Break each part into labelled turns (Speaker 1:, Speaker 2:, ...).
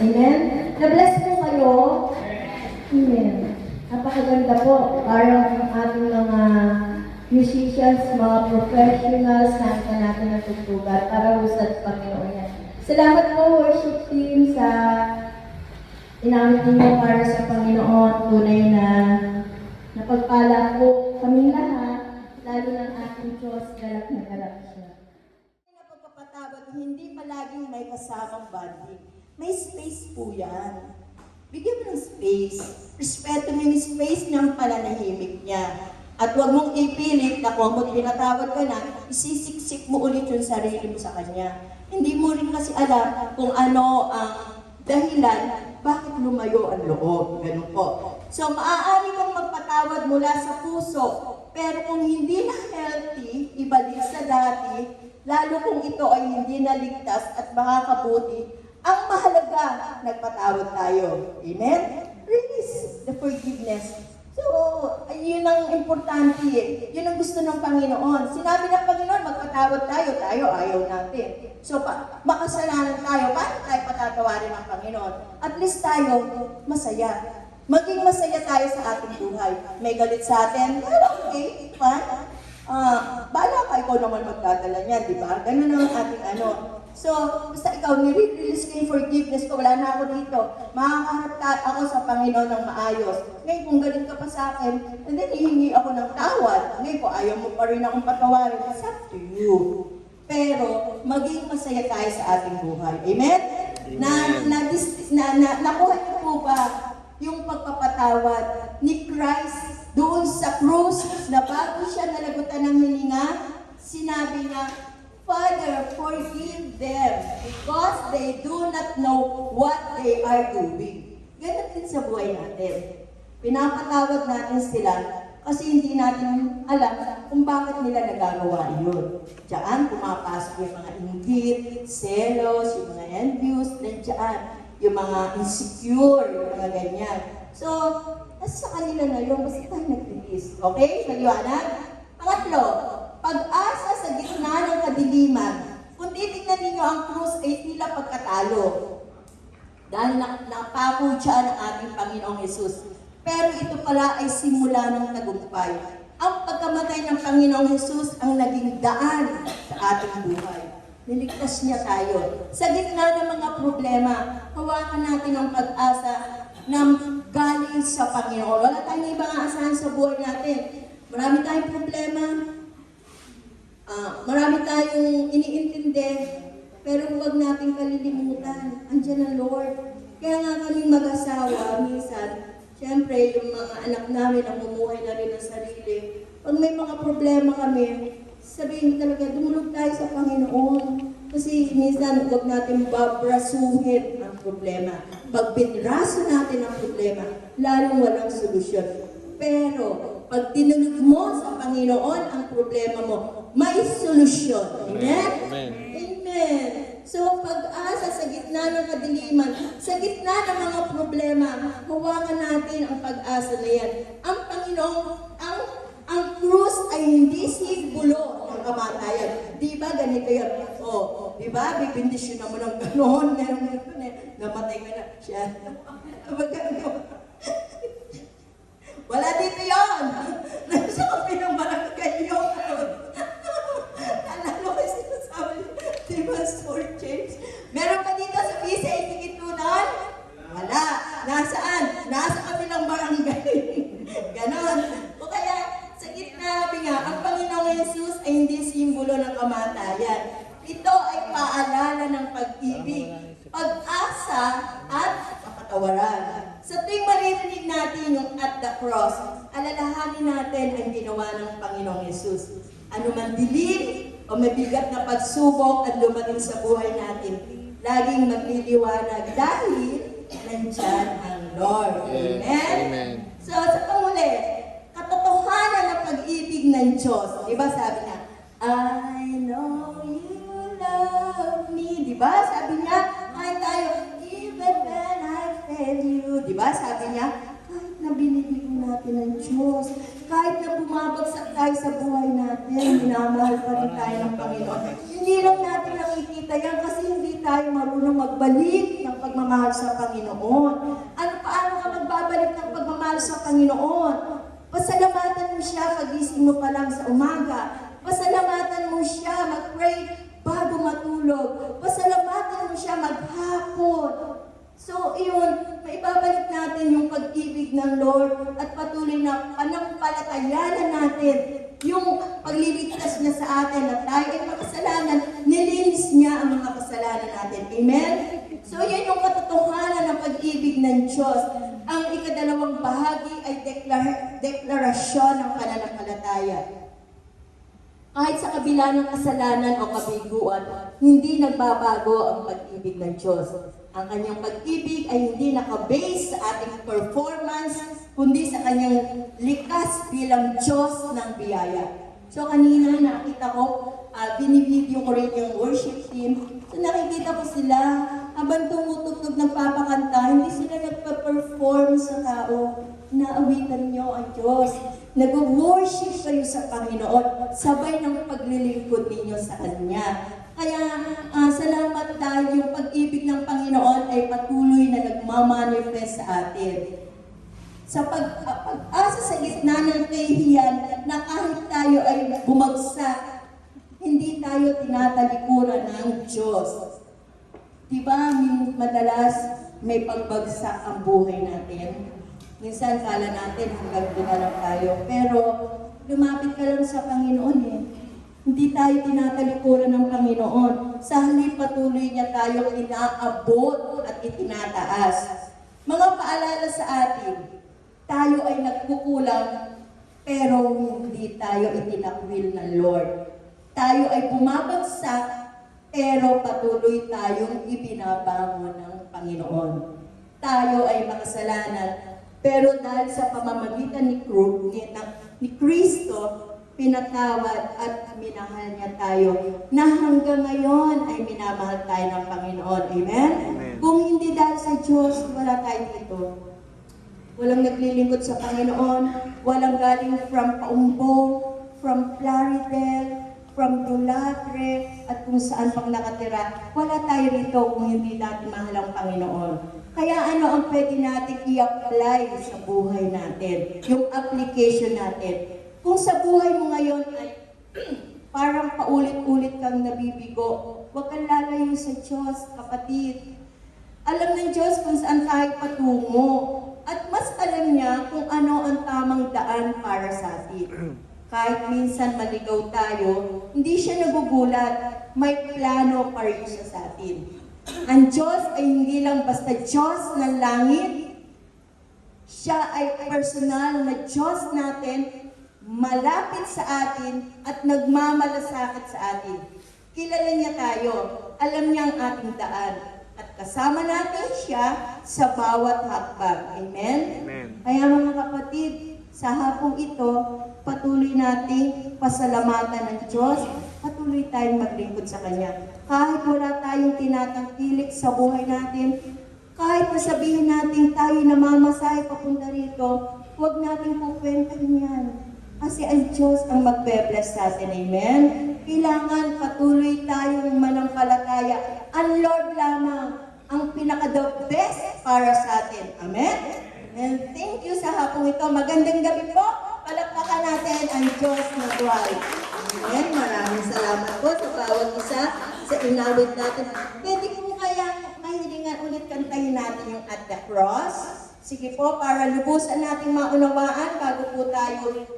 Speaker 1: Amen? Na-bless po kayo. Amen. Napakaganda po. Parang ang ating mga musicians, mga professionals, nakita natin ang tugtugan para husad sa Panginoon yan. Salamat po, worship team, sa inamit ninyo para sa Panginoon. Tunay na napagpala po kami lahat, lalo ng ating Diyos, galak na galak siya.
Speaker 2: Na pagpapatawad, hindi palaging may kasamang banding. May space po yan. Bigyan mo ng space. Respeto mo yung space ng pananahimik niya. At huwag mong ipilit na kung mo pinatawad ka na, isisiksik mo ulit yung sarili mo sa kanya. Hindi mo rin kasi alam kung ano ang dahilan bakit lumayo ang loob. Ganun po. So, maaari kang magpatawad mula sa puso. Pero kung hindi na healthy, ibalik sa dati, lalo kung ito ay hindi naligtas at makakabuti, ang mahalaga, nagpatawad tayo. Amen? Release the forgiveness. So, yun ang importante eh. Yun ang gusto ng Panginoon. Sinabi ng Panginoon, magpatawad tayo. Tayo, ayaw natin. So, makasalanan tayo. Paano tayo patatawarin ng Panginoon? At least tayo, masaya. Maging masaya tayo sa ating buhay. May galit sa atin, well, okay, fine. Bala ka, ikaw naman magdadala niyan, di ba? Ganun ang ating ano. So, basta ikaw, nire-release ko yung forgiveness ko, wala na ako dito. Makakaharap ako sa Panginoon ng maayos. Ngayon, kung galit ka pa sa akin, and then hihingi ako ng tawad. Ngayon, kung ayaw mo pa rin akong patawarin, it's up to you. Pero, maging masaya tayo sa ating buhay. Amen? Nakuha niyo po ba yung pagpapatawad ni Christ doon sa krus na bago siya nalagutan ng hininga, sinabi niya, Father, forgive them because they do not know what they are doing. Ganun din sa buhay natin. Pinapatawad natin sila kasi hindi natin alam kung bakit nila nagagawa yun. Diyan, pumapasok yung mga inggit, selos, yung mga envious, nandiyan, yung mga insecure, yung mga ganyan. So, nasa kanila na yun, basta tayo nag-release. Okay? Naliwanag? Pangatlo, pag-asa sa gitna ng kadiliman. Kung titignan ninyo ang krus ay tila pagkatalo. Dahil napako siya ng ating Panginoong Hesus. Pero ito pala ay simula ng tagumpay. Ang pagkamatay ng Panginoong Hesus ang naging daan sa ating buhay. Niligtas niya tayo. Sa gitna ng mga problema, hawakan natin ang pag-asa na galing sa Panginoon. Wala tayong ibang aasahan sa buhay natin. Marami tayong problema. Marami tayong iniintindi, pero huwag nating kalilimutan. Andiyan ang Lord. Kaya nga kaming mag-asawa, minsan, siyempre, yung mga anak namin, namumuhay na rin ang sarili. Pag may mga problema kami, sabihin talaga, dumulog tayo sa Panginoon. Kasi minsan, huwag natin babrasuhin ang problema. Pag binraso natin ang problema, lalong walang solusyon. Pero, pag tinulog mo sa Panginoon ang problema mo, may solusyon. Amen?
Speaker 3: Amen.
Speaker 2: Amen. So, pag-asa sa gitna ng kadiliman, sa gitna ng mga problema, hawakan natin ang pag-asa na yan. Ang Panginoon, ang krus ay hindi simbolo ng kamatayan. Di ba ganito yan? O, di ba? Bibindisyon mo ng gano'n. Namatay ka na. Siya. Wala dito yun! Nasa kami ng barangay yun! Alala ko sinasabi, di ba, Sir James? Meron ka dito sa PCA Tikitunan? Wala. Nasaan? Nasa kami ng barangay. Ganon. O kaya, sa gitna, sabi nga, ang Panginoong Yesus ay hindi simbolo ng kamatayan. Ito ay paalala ng pag-ibig, pag-asa, at kapatawaran. Sa tuwing maririnig natin yung at the cross, alalahanin natin ang ginawa ng Panginoong Yesus. Ano man dilim o mabigat na pagsubok at lumating sa buhay natin, laging magliliwanag dahil nandyan ang Lord. Amen?
Speaker 3: Amen.
Speaker 2: So, sa panguli, katotohanan ng pag-ibig ng Diyos. Diba sabi niya, I know you love me. Diba? Sabi niya, kahit tayo, even when I fail you. Diba? Sabi niya, kahit na binibig natin ng Diyos, kahit na bumabagsak tayo sa buhay natin, minamahal pa rin tayo ng Panginoon. Hindi lang natin nakikita yan kasi hindi tayo marunong magbalik ng pagmamahal sa Panginoon. Paano ka magbabalik ng pagmamahal sa Panginoon? Pasalamatan mo siya pagising mo pa lang sa umaga. Pasalamatan mo siya mag-pray bago matulog. Pasalamatan mo siya maghapon. So, iyon, maibabalik natin yung pag-ibig ng Lord at patuloy na panampalatayanan natin yung pagliligtas niya sa atin at tayo ay makasalanan, nilinis niya ang mga kasalanan natin. Amen? So, yan yung katotohanan ng pag-ibig ng Diyos. Ang ikadalawang bahagi ay deklarasyon ng pananampalataya. Kahit sa kabila ng kasalanan o kabiguan, hindi nagbabago ang pag-ibig ng Diyos. Ang kanyang pag-ibig ay hindi nakabase sa ating performance, kundi sa kanyang likas bilang Diyos ng biyaya. So kanina nakita ko, binivideo ko rin yung worship team. So nakikita ko sila, habang tumutugtog ng papakanta, hindi sila nagpa-perform sa tao. Naawitan niyo ang Diyos. Nag-worship kayo sa Panginoon, sabay ng paglilingkod ninyo sa Kanya. Kaya salamat dahil yung pag-ibig ng Panginoon ay patuloy na nagmamanifest sa atin. Sa pag-asa sa gitna ng kahihiyan na kahit tayo ay bumagsak, hindi tayo tinatalikuran ng Diyos. Diba, madalas may pagbagsak ang buhay natin. Minsan kala natin hanggang doon na lang tayo. Pero lumapit ka lang sa Panginoon eh. Hindi tayo tinatalikuran ng Panginoon. Sa halip patuloy niya tayo inaabot at itinataas. Mga paalala sa atin, tayo ay nagkukulang pero hindi tayo itinakwil ng Lord. Tayo ay bumabagsak pero patuloy tayong ibinabangon ng Panginoon. Tayo ay makasalanan pero dahil sa pamamagitan ni Kristo, pinatawad at minahal niya tayo na hanggang ngayon ay minamahal tayo ng Panginoon. Amen?
Speaker 3: Amen.
Speaker 2: Kung hindi dahil sa Diyos, wala tayo dito. Walang naglilingkod sa Panginoon, walang galing from Paumbo, from Plaridel, from Dulatre, at kung saan pang nakatira. Wala tayo rito kung hindi natin mahal ang Panginoon. Kaya ano ang pwede natin i-apply sa buhay natin? Yung application natin. Kung sa buhay mo ngayon ay parang paulit-ulit kang nabibigo, huwag kang lalayo sa Diyos, kapatid. Alam ng Diyos kung saan tayo patungo. At mas alam niya kung ano ang tamang daan para sa atin. Kahit minsan maligaw tayo, hindi siya nagugulat. May plano pa rin siya sa atin. Ang Diyos ay hindi lang basta Diyos ng langit. Siya ay personal na Diyos natin, malapit sa atin at nagmamalasakit sa atin. Kilala niya tayo, alam niya ang ating daan, at kasama natin siya sa bawat hakbang. Amen?
Speaker 3: Amen.
Speaker 2: Kaya mga kapatid, sa hapong ito, patuloy nating pasalamatan ng Diyos, patuloy tayong maglingkod sa Kanya. Kahit wala tayong tinatangkilik sa buhay natin, kahit masabihin natin tayo namamasahe papunta rito, huwag natin kukwentahin yan. Kasi ang Diyos ang magbe-bless sa atin. Amen? Kailangan patuloy tayong manampalataya. Ang Lord lamang ang pinaka-the best para sa atin. Amen? And thank you sa hapong ito. Magandang gabi po. Palakpakan natin ang Diyos na buhay. Amen? Maraming salamat po sa bawat isa sa inawit natin. Pwede po kaya mahilingan ulit kantahin natin yung At the Cross? Sige po, para lubusan nating maunawaan bago po tayo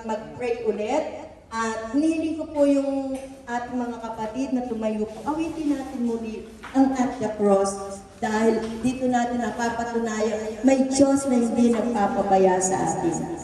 Speaker 2: mag-pray ulit. At hinihiling ko po yung ating mga kapatid na tumayo po. Awitin natin muli ang At the Cross dahil dito natin napapatunayan may Diyos na hindi nagpapabaya sa atin.